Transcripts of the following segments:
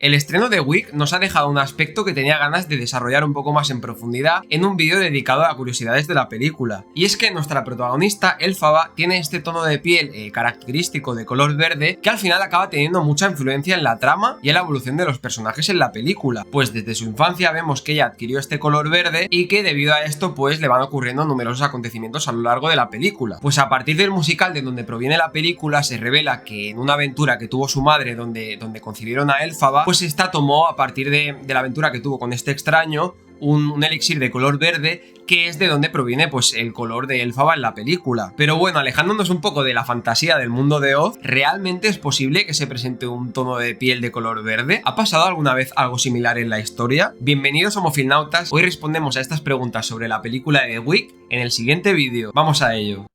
El estreno de Wick nos ha dejado un aspecto que tenía ganas de desarrollar un poco más en profundidad en un vídeo dedicado a curiosidades de la película. Y es que nuestra protagonista, Elphaba, tiene este tono de piel característico de color verde que al final acaba teniendo mucha influencia en la trama y en la evolución de los personajes en la película. Pues desde su infancia vemos que ella adquirió este color verde y que debido a esto pues le van ocurriendo numerosos acontecimientos a lo largo de la película. Pues a partir del musical de donde proviene la película se revela que en una aventura que tuvo su madre donde concibieron a Elphaba, pues esta tomó a partir de la aventura que tuvo con este extraño un elixir de color verde, que es de donde proviene pues el color de Elphaba en la película. Pero bueno, alejándonos un poco de la fantasía del mundo de Oz, ¿realmente es posible que se presente un tono de piel de color verde? ¿Ha pasado alguna vez algo similar en la historia? Bienvenidos homofilnautas, hoy respondemos a estas preguntas sobre la película de Wick en el siguiente vídeo. ¡Vamos a ello!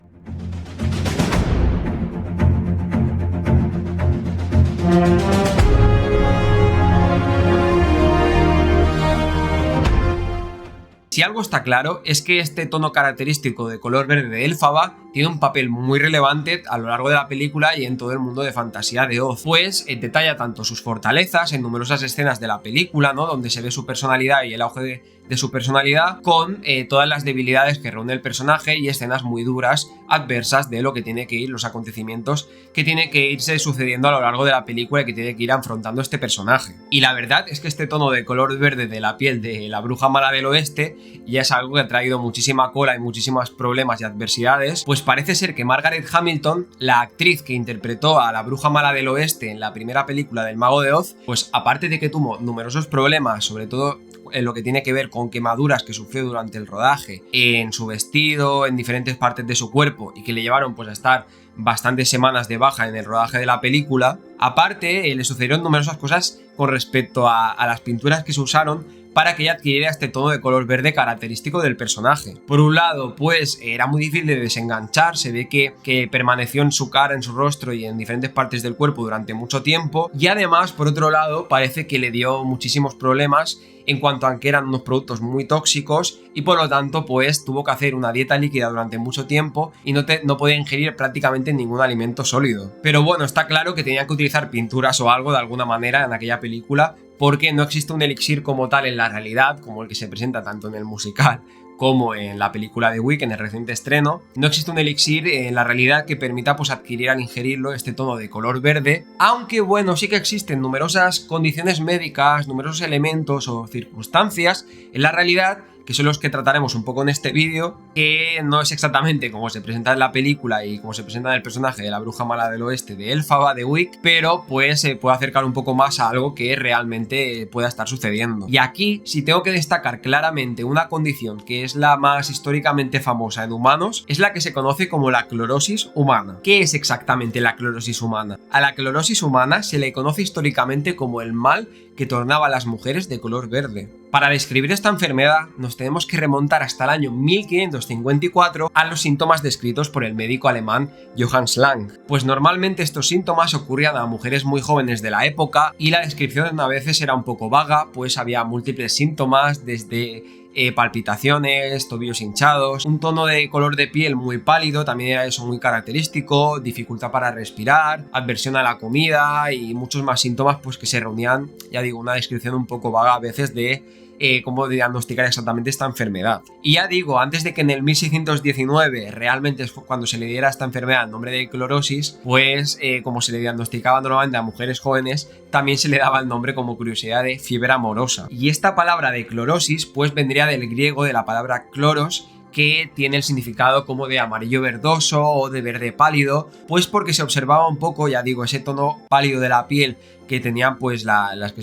Si algo está claro es que este tono característico de color verde de Elphaba tiene un papel muy relevante a lo largo de la película y en todo el mundo de fantasía de Oz, pues detalla tanto sus fortalezas en numerosas escenas de la película, ¿no?, donde se ve su personalidad y el auge de su personalidad, con todas las debilidades que reúne el personaje y escenas muy duras, adversas de lo que tiene que ir, los acontecimientos que tiene que irse sucediendo a lo largo de la película y que tiene que ir afrontando este personaje. Y la verdad es que este tono de color verde de la piel de la bruja mala del oeste ya es algo que ha traído muchísima cola y muchísimos problemas y adversidades, pues parece ser que Margaret Hamilton, la actriz que interpretó a la bruja mala del oeste en la primera película del Mago de Oz, pues aparte de que tuvo numerosos problemas, sobre todo en lo que tiene que ver con quemaduras que sufrió durante el rodaje, en su vestido, en diferentes partes de su cuerpo y que le llevaron pues a estar bastantes semanas de baja en el rodaje de la película, aparte le sucedieron numerosas cosas con respecto a las pinturas que se usaron para que ella adquiriera este tono de color verde característico del personaje. Por un lado, pues era muy difícil de desenganchar, se ve que permaneció en su cara, en su rostro y en diferentes partes del cuerpo durante mucho tiempo, y además, por otro lado, parece que le dio muchísimos problemas en cuanto a que eran unos productos muy tóxicos y por lo tanto pues tuvo que hacer una dieta líquida durante mucho tiempo y no podía ingerir prácticamente ningún alimento sólido. Pero bueno, está claro que tenía que utilizar pinturas o algo de alguna manera en aquella película, porque no existe un elixir como tal en la realidad, como el que se presenta tanto en el musical como en la película de Wick, en el reciente estreno. No existe un elixir en la realidad que permita pues adquirir al ingerirlo este tono de color verde, aunque bueno, sí que existen numerosas condiciones médicas, numerosos elementos o circunstancias en la realidad que son los que trataremos un poco en este vídeo, que no es exactamente como se presenta en la película y como se presenta en el personaje de la bruja mala del oeste de Elphaba de Wick, pero pues se puede acercar un poco más a algo que realmente pueda estar sucediendo. Y aquí, si tengo que destacar claramente una condición que es la más históricamente famosa en humanos, es la que se conoce como la clorosis humana. ¿Qué es exactamente la clorosis humana? A la clorosis humana se le conoce históricamente como el mal que tornaba a las mujeres de color verde. Para describir esta enfermedad nos tenemos que remontar hasta el año 1554 a los síntomas descritos por el médico alemán Johannes Lang. Pues normalmente estos síntomas ocurrían a mujeres muy jóvenes de la época y la descripción a veces era un poco vaga, pues había múltiples síntomas desde palpitaciones, tobillos hinchados, un tono de color de piel muy pálido, también era eso muy característico, dificultad para respirar, adversión a la comida y muchos más síntomas pues que se reunían, ya digo, una descripción un poco vaga a veces de cómo diagnosticar exactamente esta enfermedad. Y ya digo, antes de que en el 1619 realmente es cuando se le diera a esta enfermedad el nombre de clorosis, pues como se le diagnosticaba normalmente a mujeres jóvenes, también se le daba el nombre como curiosidad de fiebre amorosa. Y esta palabra de clorosis pues vendría del griego de la palabra cloros, que tiene el significado como de amarillo verdoso o de verde pálido, pues porque se observaba un poco, ya digo, ese tono pálido de la piel que tenían pues las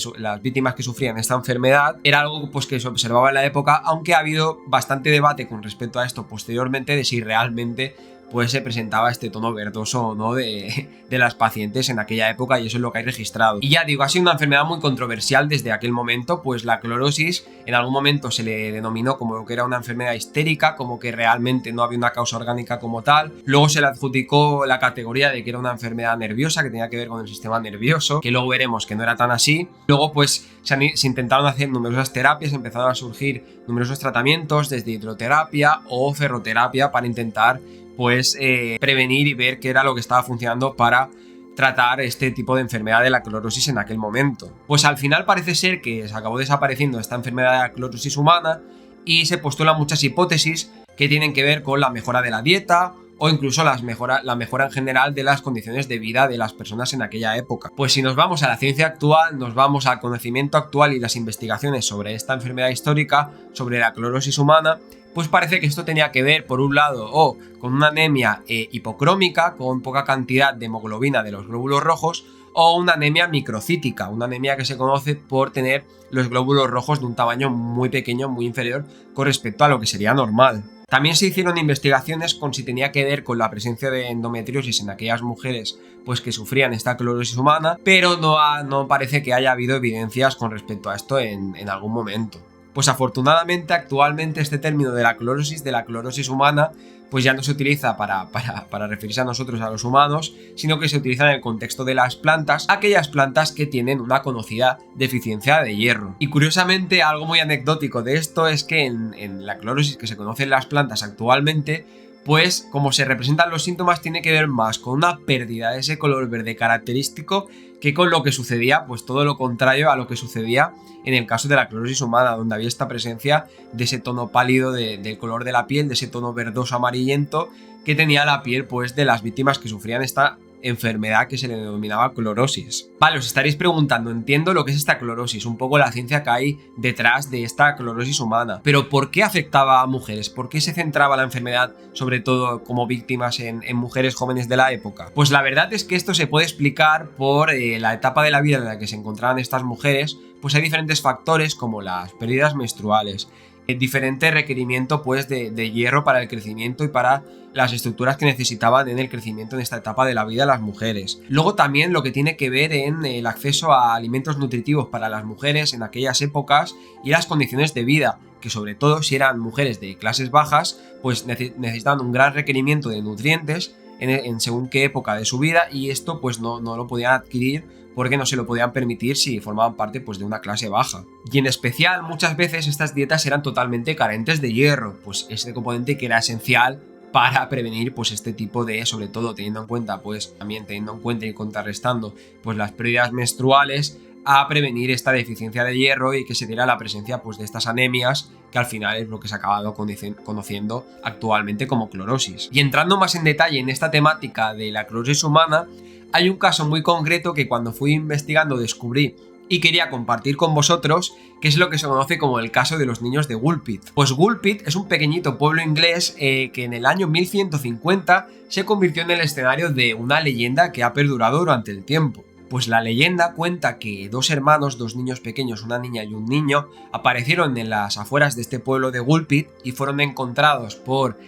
víctimas que sufrían esta enfermedad, era algo pues que se observaba en la época, aunque ha habido bastante debate con respecto a esto posteriormente de si realmente pues se presentaba este tono verdoso o no de las pacientes en aquella época, y eso es lo que hay registrado. Y ya digo, ha sido una enfermedad muy controversial desde aquel momento, pues la clorosis en algún momento se le denominó como que era una enfermedad histérica, como que realmente no había una causa orgánica como tal. Luego se le adjudicó la categoría de que era una enfermedad nerviosa, que tenía que ver con el sistema nervioso, que luego veremos que no era tan así. Luego pues se intentaron hacer numerosas terapias, empezaron a surgir numerosos tratamientos, desde hidroterapia o ferroterapia, para intentar pues prevenir y ver qué era lo que estaba funcionando para tratar este tipo de enfermedad de la clorosis en aquel momento. Pues al final parece ser que se acabó desapareciendo esta enfermedad de la clorosis humana y se postulan muchas hipótesis que tienen que ver con la mejora de la dieta o incluso la mejora en general de las condiciones de vida de las personas en aquella época. Pues si nos vamos a la ciencia actual, nos vamos al conocimiento actual y las investigaciones sobre esta enfermedad histórica, sobre la clorosis humana, pues parece que esto tenía que ver, por un lado, o con una anemia hipocrómica, con poca cantidad de hemoglobina de los glóbulos rojos, o una anemia microcítica, una anemia que se conoce por tener los glóbulos rojos de un tamaño muy pequeño, muy inferior con respecto a lo que sería normal. También se hicieron investigaciones con si tenía que ver con la presencia de endometriosis en aquellas mujeres pues que sufrían esta clorosis humana, pero no parece que haya habido evidencias con respecto a esto en algún momento. Pues afortunadamente actualmente este término de la clorosis humana, pues ya no se utiliza para referirse a nosotros, a los humanos, sino que se utiliza en el contexto de las plantas, aquellas plantas que tienen una conocida deficiencia de hierro. Y curiosamente, algo muy anecdótico de esto es que en la clorosis que se conoce en las plantas actualmente, pues como se representan los síntomas tiene que ver más con una pérdida de ese color verde característico que con lo que sucedía, pues todo lo contrario a lo que sucedía en el caso de la clorosis humana, donde había esta presencia de ese tono pálido del color de la piel, de ese tono verdoso amarillento que tenía la piel pues de las víctimas que sufrían esta enfermedad que se le denominaba clorosis. Vale, os estaréis preguntando, entiendo lo que es esta clorosis, un poco la ciencia que hay detrás de esta clorosis humana, pero ¿por qué afectaba a mujeres? ¿Por qué se centraba la enfermedad sobre todo como víctimas en mujeres jóvenes de la época? Pues la verdad es que esto se puede explicar por la etapa de la vida en la que se encontraban estas mujeres, pues hay diferentes factores como las pérdidas menstruales, diferente requerimiento pues de hierro para el crecimiento y para las estructuras que necesitaban en el crecimiento en esta etapa de la vida de las mujeres. Luego también lo que tiene que ver en el acceso a alimentos nutritivos para las mujeres en aquellas épocas y las condiciones de vida, que sobre todo si eran mujeres de clases bajas pues necesitaban un gran requerimiento de nutrientes en según qué época de su vida, y esto pues no lo podían adquirir porque no se lo podían permitir si formaban parte pues de una clase baja. Y en especial muchas veces estas dietas eran totalmente carentes de hierro, pues este componente que era esencial para prevenir pues este tipo de, sobre todo teniendo en cuenta pues también teniendo en cuenta y contrarrestando pues las pérdidas menstruales, a prevenir esta deficiencia de hierro y que se diera la presencia pues de estas anemias, que al final es lo que se ha acabado conociendo actualmente como clorosis. Y entrando más en detalle en esta temática de la clorosis humana, hay un caso muy concreto que cuando fui investigando descubrí y quería compartir con vosotros, que es lo que se conoce como el caso de los niños de Woolpit. Pues Woolpit es un pequeñito pueblo inglés que en el año 1150 se convirtió en el escenario de una leyenda que ha perdurado durante el tiempo. Pues la leyenda cuenta que dos hermanos, dos niños pequeños, una niña y un niño, aparecieron en las afueras de este pueblo de Woolpit y fueron encontrados por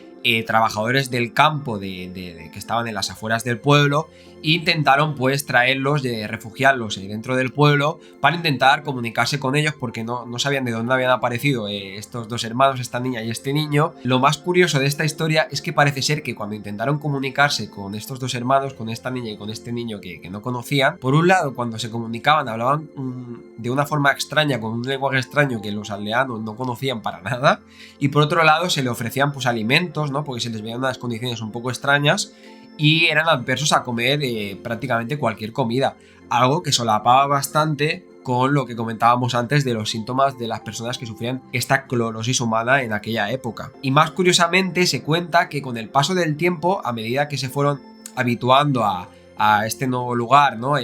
trabajadores del campo que estaban en las afueras del pueblo, e intentaron pues traerlos, refugiarlos dentro del pueblo para intentar comunicarse con ellos porque no sabían de dónde habían aparecido estos dos hermanos, esta niña y este niño. Lo más curioso de esta historia es que parece ser que cuando intentaron comunicarse con estos dos hermanos, con esta niña y con este niño que no conocían, por un lado cuando se comunicaban hablaban de una forma extraña, con un lenguaje extraño que los aldeanos no conocían para nada, y por otro lado se le ofrecían pues alimentos, ¿no? Porque se les veían unas condiciones un poco extrañas y eran adversos a comer prácticamente cualquier comida, algo que solapaba bastante con lo que comentábamos antes de los síntomas de las personas que sufrían esta clorosis humana en aquella época. Y más curiosamente se cuenta que con el paso del tiempo, a medida que se fueron habituando a este nuevo lugar, ¿no?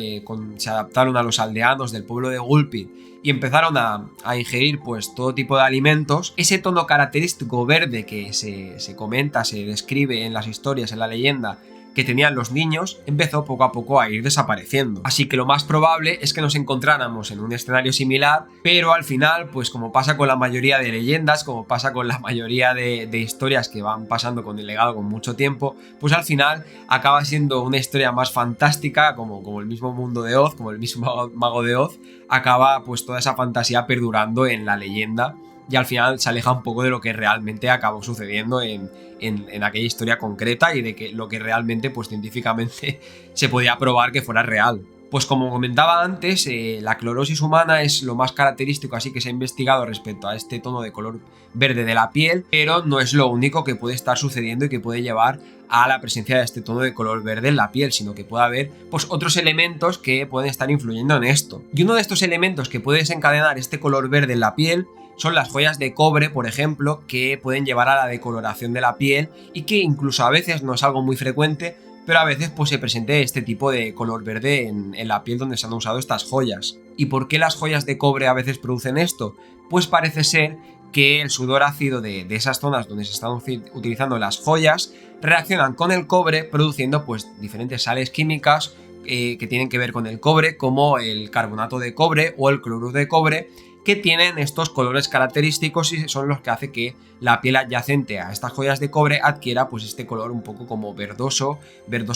Se adaptaron a los aldeanos del pueblo de Woolpit y empezaron a ingerir pues todo tipo de alimentos, ese tono característico verde que se comenta, se describe en las historias, en la leyenda, que tenían los niños, empezó poco a poco a ir desapareciendo. Así que lo más probable es que nos encontráramos en un escenario similar, pero al final, pues como pasa con la mayoría de leyendas, como pasa con la mayoría de historias que van pasando con el legado con mucho tiempo, pues al final acaba siendo una historia más fantástica, como el mismo mundo de Oz, como el mismo mago de Oz, acaba pues toda esa fantasía perdurando en la leyenda, y al final se aleja un poco de lo que realmente acabó sucediendo en aquella historia concreta y de que lo que realmente pues científicamente se podía probar que fuera real. Pues como comentaba antes, la clorosis humana es lo más característico así que se ha investigado respecto a este tono de color verde de la piel, pero no es lo único que puede estar sucediendo y que puede llevar a la presencia de este tono de color verde en la piel, sino que puede haber pues otros elementos que pueden estar influyendo en esto. Y uno de estos elementos que puede desencadenar este color verde en la piel son las joyas de cobre, por ejemplo, que pueden llevar a la decoloración de la piel y que incluso a veces, no es algo muy frecuente, pero a veces pues se presente este tipo de color verde en la piel donde se han usado estas joyas. ¿Y por qué las joyas de cobre a veces producen esto? Pues parece ser que el sudor ácido de esas zonas donde se están utilizando las joyas reaccionan con el cobre produciendo pues diferentes sales químicas que tienen que ver con el cobre, como el carbonato de cobre o el cloruro de cobre, que tienen estos colores característicos y son los que hace que la piel adyacente a estas joyas de cobre adquiera pues este color un poco como verdoso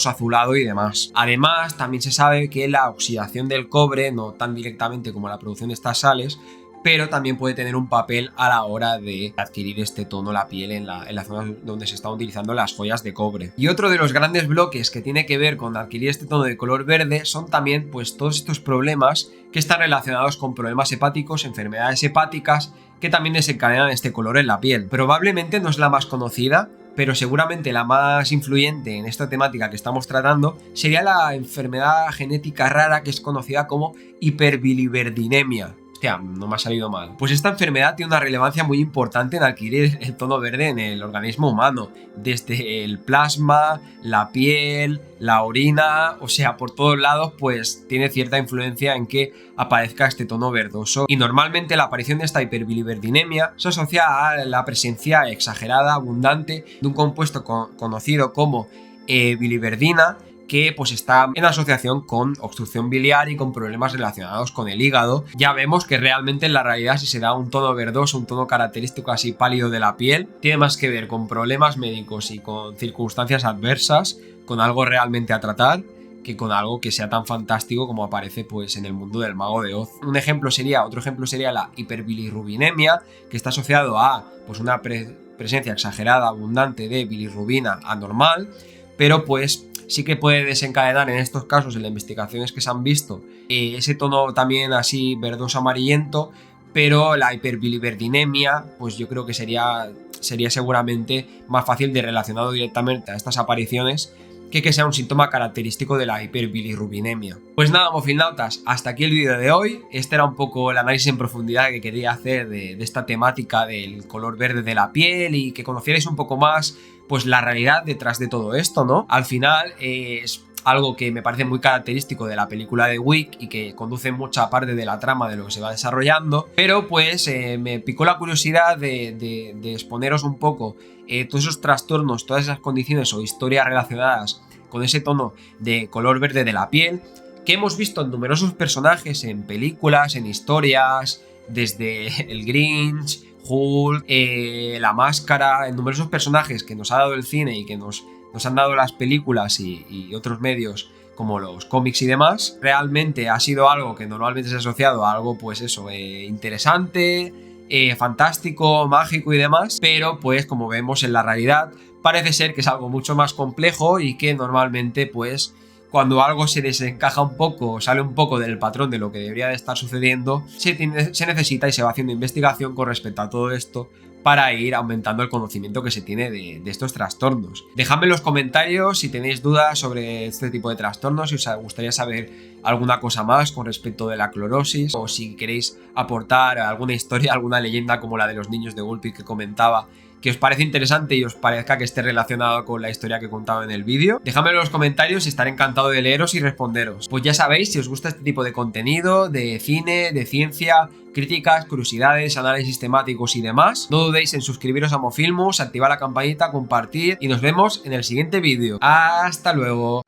azulado y demás. Además, también se sabe que la oxidación del cobre, no tan directamente como la producción de estas sales, pero también puede tener un papel a la hora de adquirir este tono la piel en la zona donde se están utilizando las joyas de cobre. Y otro de los grandes bloques que tiene que ver con adquirir este tono de color verde son también pues todos estos problemas que están relacionados con problemas hepáticos, enfermedades hepáticas, que también desencadenan este color en la piel. Probablemente no es la más conocida, pero seguramente la más influyente en esta temática que estamos tratando sería la enfermedad genética rara que es conocida como hiperbiliverdinemia. Hostia, no me ha salido mal. Pues esta enfermedad tiene una relevancia muy importante en adquirir el tono verde en el organismo humano. Desde el plasma, la piel, la orina, o sea, por todos lados, pues tiene cierta influencia en que aparezca este tono verdoso. Y normalmente la aparición de esta hiperbiliverdinemia se asocia a la presencia exagerada, abundante, de un compuesto conocido como biliverdina, que pues está en asociación con obstrucción biliar y con problemas relacionados con el hígado. Ya vemos que realmente en la realidad si se da un tono verdoso, un tono característico así pálido de la piel, tiene más que ver con problemas médicos y con circunstancias adversas, con algo realmente a tratar, que con algo que sea tan fantástico como aparece pues en el mundo del Mago de Oz. Otro ejemplo sería la hiperbilirrubinemia, que está asociado a pues una presencia exagerada, abundante de bilirrubina anormal, pero pues sí que puede desencadenar en estos casos, en las investigaciones que se han visto, ese tono también así verdoso amarillento, pero la hiperbiliverdinemia, pues yo creo que sería seguramente más fácil de relacionado directamente a estas apariciones que sea un síntoma característico de la hiperbilirrubinemia. Pues nada, mofilnautas, hasta aquí el vídeo de hoy. Este era un poco el análisis en profundidad que quería hacer de esta temática del color verde de la piel y que conocierais un poco más pues la realidad detrás de todo esto, ¿no? Al final es algo que me parece muy característico de la película de Wick y que conduce mucha parte de la trama de lo que se va desarrollando, pero pues me picó la curiosidad de exponeros un poco todos esos trastornos, todas esas condiciones o historias relacionadas con ese tono de color verde de la piel que hemos visto en numerosos personajes, en películas, en historias, desde el Grinch, Hulk, La Máscara, en numerosos personajes que nos ha dado el cine y que nos han dado las películas y otros medios como los cómics y demás. Realmente ha sido algo que normalmente se ha asociado a algo pues eso, interesante, fantástico, mágico y demás, pero pues como vemos en la realidad parece ser que es algo mucho más complejo y que normalmente pues cuando algo se desencaja un poco, sale un poco del patrón de lo que debería de estar sucediendo, se necesita y se va haciendo investigación con respecto a todo esto para ir aumentando el conocimiento que se tiene de estos trastornos. Dejadme en los comentarios si tenéis dudas sobre este tipo de trastornos, si os gustaría saber alguna cosa más con respecto de la clorosis, o si queréis aportar alguna historia, alguna leyenda como la de los niños de Gulpi que comentaba, que os parece interesante y os parezca que esté relacionado con la historia que he contado en el vídeo. Dejadmelo en los comentarios y estaré encantado de leeros y responderos. Pues ya sabéis, si os gusta este tipo de contenido, de cine, de ciencia, críticas, curiosidades, análisis temáticos y demás, no dudéis en suscribiros a Mofilmus, activar la campanita, compartir y nos vemos en el siguiente vídeo. ¡Hasta luego!